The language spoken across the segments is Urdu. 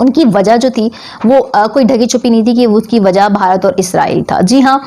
ان کی وجہ جو تھی وہ کوئی ڈھکی چھپی نہیں تھی کہ اس کی وجہ بھارت اور اسرائیل تھا. جی ہاں،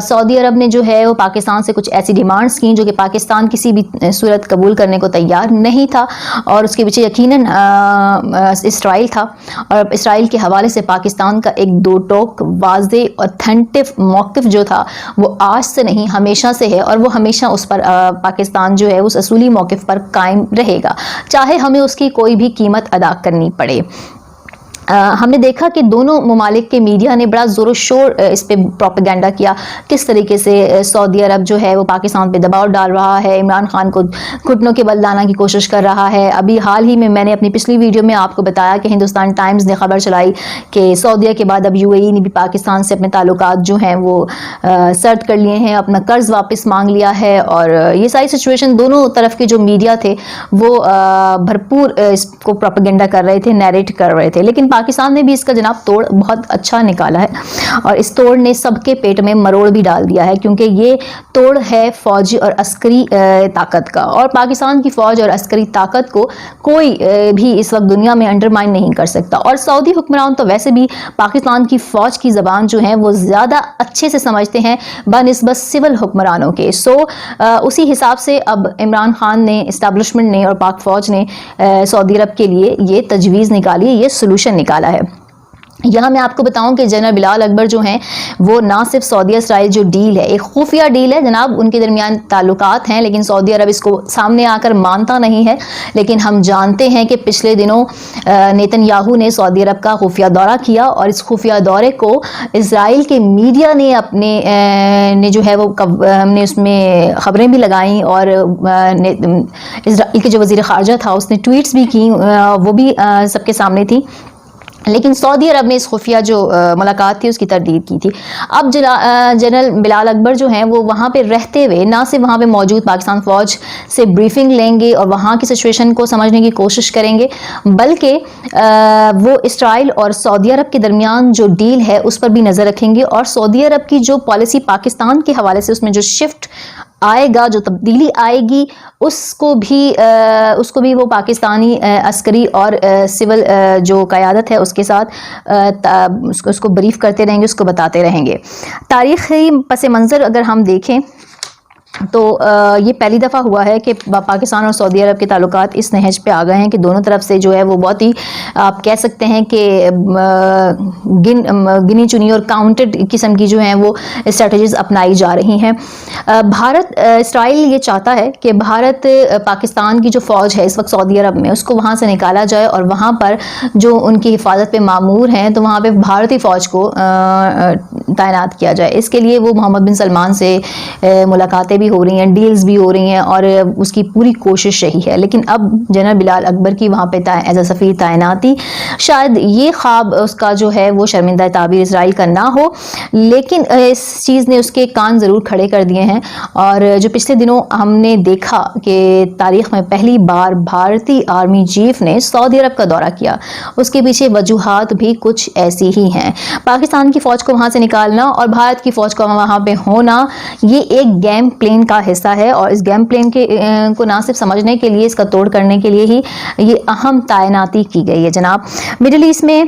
سعودی عرب نے جو ہے وہ پاکستان سے کچھ ایسی ڈیمانڈز کیں جو کہ پاکستان کسی بھی صورت قبول کرنے کو تیار نہیں تھا، اور اس کے پیچھے یقیناً اسرائیل تھا. اور اسرائیل کے حوالے سے پاکستان کا ایک دو ٹوک واضح اوتھینٹک موقف جو تھا وہ آج سے نہیں ہمیشہ سے ہے، اور وہ ہمیشہ اس پر پاکستان جو ہے اس اصولی موقف پر قائم رہے گا، چاہے ہمیں اس کی کوئی بھی قیمت ادا کرنی پڑے. ہم نے دیکھا کہ دونوں ممالک کے میڈیا نے بڑا زور و شور اس پہ پروپیگنڈا کیا، کس طریقے سے سعودی عرب جو ہے وہ پاکستان پہ دباؤ ڈال رہا ہے، عمران خان کو گھٹنوں کے بل لانے کی کوشش کر رہا ہے. ابھی حال ہی میں نے اپنی پچھلی ویڈیو میں آپ کو بتایا کہ ہندوستان ٹائمز نے خبر چلائی کہ سعودیہ کے بعد اب UAE نے بھی پاکستان سے اپنے تعلقات جو ہیں وہ سرد کر لیے ہیں، اپنا قرض واپس مانگ لیا ہے. اور یہ ساری سچویشن دونوں طرف کے جو میڈیا تھے وہ بھرپور اس کو پروپیگنڈا کر رہے تھے، نیریٹ کر رہے تھے. لیکن پاکستان نے بھی اس کا جناب توڑ بہت اچھا نکالا ہے، اور اس توڑ نے سب کے پیٹ میں مروڑ بھی ڈال دیا ہے، کیونکہ یہ توڑ ہے فوجی اور عسکری طاقت کا. اور پاکستان کی فوج اور عسکری طاقت کو کوئی بھی اس وقت دنیا میں انڈرمائن نہیں کر سکتا. اور سعودی حکمران تو ویسے بھی پاکستان کی فوج کی زبان جو ہے وہ زیادہ اچھے سے سمجھتے ہیں بنسبت سول حکمرانوں کے. اسی حساب سے اب عمران خان نے، اسٹیبلشمنٹ نے اور پاک فوج نے سعودی عرب کے لیے یہ تجویز نکالی، یہ سلوشن نکالا ہے. یہاں میں آپ کو بتاؤں کہ جنرل بلال اکبر جو ہیں وہ نہ صرف سعودی اسرائیل جو ڈیل ہے، ایک خفیہ ڈیل ہے جناب، ان کے درمیان تعلقات ہیں، لیکن سعودی عرب اس کو سامنے آ کر مانتا نہیں ہے. لیکن ہم جانتے ہیں کہ پچھلے دنوں نیتن یاہو نے سعودی عرب کا خفیہ دورہ کیا، اور اس خفیہ دورے کو اسرائیل کے میڈیا نے اپنے جو ہے وہ ہم نے اس میں خبریں بھی لگائیں، اور اسرائیل کے جو وزیر خارجہ تھا اس نے ٹویٹس بھی کی، وہ بھی سب کے سامنے تھی. لیکن سعودی عرب نے اس خفیہ جو ملاقات تھی اس کی تردید کی تھی. اب جنرل بلال اکبر جو ہیں وہ وہاں پہ رہتے ہوئے نہ صرف وہاں پہ موجود پاکستان فوج سے بریفنگ لیں گے اور وہاں کی سچویشن کو سمجھنے کی کوشش کریں گے، بلکہ وہ اسرائیل اور سعودی عرب کے درمیان جو ڈیل ہے اس پر بھی نظر رکھیں گے، اور سعودی عرب کی جو پالیسی پاکستان کے حوالے سے اس میں جو شفٹ آئے گا، جو تبدیلی آئے گی، اس کو بھی وہ پاکستانی عسکری اور سول جو قیادت ہے اس کے ساتھ اس کو بریف کرتے رہیں گے، اس کو بتاتے رہیں گے. تاریخی پس منظر اگر ہم دیکھیں تو یہ پہلی دفعہ ہوا ہے کہ پاکستان اور سعودی عرب کے تعلقات اس نہج پہ آ گئے ہیں کہ دونوں طرف سے جو ہے وہ بہت ہی آپ کہہ سکتے ہیں کہ گنی چنی اور کاؤنٹڈ قسم کی جو ہیں وہ اسٹریٹجیز اپنائی جا رہی ہیں. بھارت، اسرائیل یہ چاہتا ہے کہ بھارت پاکستان کی جو فوج ہے اس وقت سعودی عرب میں اس کو وہاں سے نکالا جائے، اور وہاں پر جو ان کی حفاظت پہ مامور ہیں تو وہاں پہ بھارتی فوج کو تعینات کیا جائے. اس کے لیے وہ محمد بن سلمان سے ملاقاتیں بھی ہو رہی ہیں، ڈیلز بھی ہو رہی ہیں، اور اس کی پوری کوشش رہی ہے. لیکن اب جنرل بلال اکبر کی وہاں پہ ایز اے سفیر تعیناتی، شاید یہ خواب اس کا جو ہے وہ شرمندہ تعبیر اسرائیل کا نہ ہو، لیکن اس چیز نے اس کے کان ضرور کھڑے کر دیے ہیں. اور جو پچھلے دنوں ہم نے دیکھا کہ تاریخ میں پہلی بار بھارتی آرمی چیف نے سعودی عرب کا دورہ کیا، اس کے پیچھے وجوہات بھی کچھ ایسی ہی ہیں. پاکستان کی فوج کو وہاں سے نکالنا اور بھارت کی فوج کو وہاں پہ ہونا، یہ ایک گیم پلین کا حصہ ہے، اور اس گیم پلین کو نہ صرف سمجھنے کے لیے، اس کا توڑ کرنے کے لیے ہی یہ اہم تعیناتی کی گئی ہے. جناب مڈل ایسٹ میں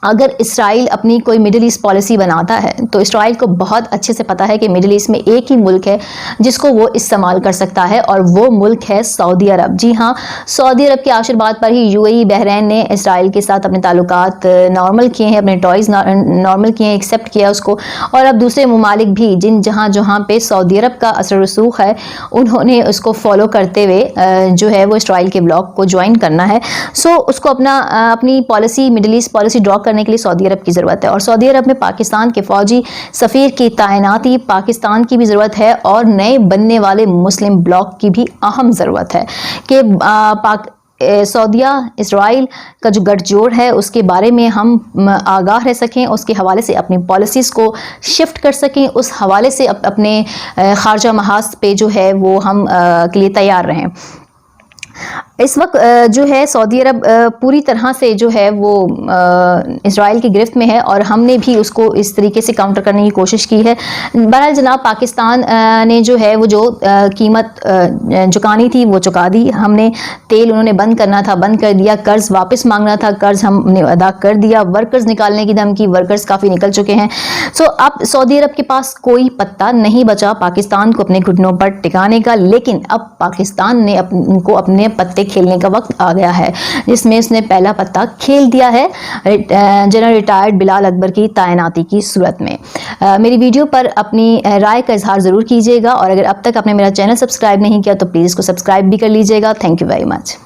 اگر اسرائیل اپنی کوئی مڈل ایسٹ پالیسی بناتا ہے تو اسرائیل کو بہت اچھے سے پتا ہے کہ مڈل ایسٹ میں ایک ہی ملک ہے جس کو وہ استعمال کر سکتا ہے، اور وہ ملک ہے سعودی عرب. جی ہاں، سعودی عرب کے آشیرواد پر ہی UAE بحرین نے اسرائیل کے ساتھ اپنے تعلقات نارمل کیے ہیں، اپنے ٹوائز نارمل کیے ہیں، ایکسیپٹ کیا اس کو. اور اب دوسرے ممالک بھی جہاں پہ سعودی عرب کا اثر رسوخ ہے انہوں نے اس کو فالو کرتے ہوئے جو ہے وہ اسرائیل کے بلاک کو جوائن کرنا ہے. اس کو اپنی پالیسی، مڈل ایسٹ پالیسی ڈرا کرنے کے لیے سعودی عرب کی ضرورت ہے، اور سعودی عرب میں پاکستان کے فوجی سفیر کی تعیناتی پاکستان کی بھی ضرورت ہے، اور نئے بننے والے مسلم بلاک کی بھی اہم ضرورت ہے کہ سعودیہ اسرائیل کا جو گٹھ جوڑ ہے اس کے بارے میں ہم آگاہ رہ سکیں، اس کے حوالے سے اپنی پالیسیز کو شفٹ کر سکیں، اس حوالے سے اپنے خارجہ محاذ پہ جو ہے وہ ہم کے لیے تیار رہیں. اس وقت جو ہے سعودی عرب پوری طرح سے جو ہے وہ اسرائیل کی گرفت میں ہے، اور ہم نے بھی اس کو اس طریقے سے کاؤنٹر کرنے کی کوشش کی ہے۔ بہرحال جناب پاکستان نے جو ہے وہ جو قیمت چکانی تھی وہ چکا دی، ہم نے تیل انہوں نے بند کرنا تھا بند کر دیا، قرض واپس مانگنا تھا قرض ہم نے ادا کر دیا، ورکرز نکالنے کی دھمکی، ورکرز کافی نکل چکے ہیں۔ سو اب سعودی عرب کے پاس کوئی پتہ نہیں بچا پاکستان کو اپنے گھٹنوں پر ٹکانے کا، لیکن اب پاکستان نے ان کو اپنے پتے کھیلنے کا وقت آ گیا ہے، جس میں اس نے پہلا پتا کھیل دیا ہے جنرل ریٹائرڈ بلال اکبر کی تعیناتی کی صورت میں۔ میری ویڈیو پر اپنی رائے کا اظہار ضرور کیجیے گا، اور اگر اب تک آپ نے میرا چینل سبسکرائب نہیں کیا تو پلیز اس کو سبسکرائب بھی کر لیجیے گا۔ Thank you very much.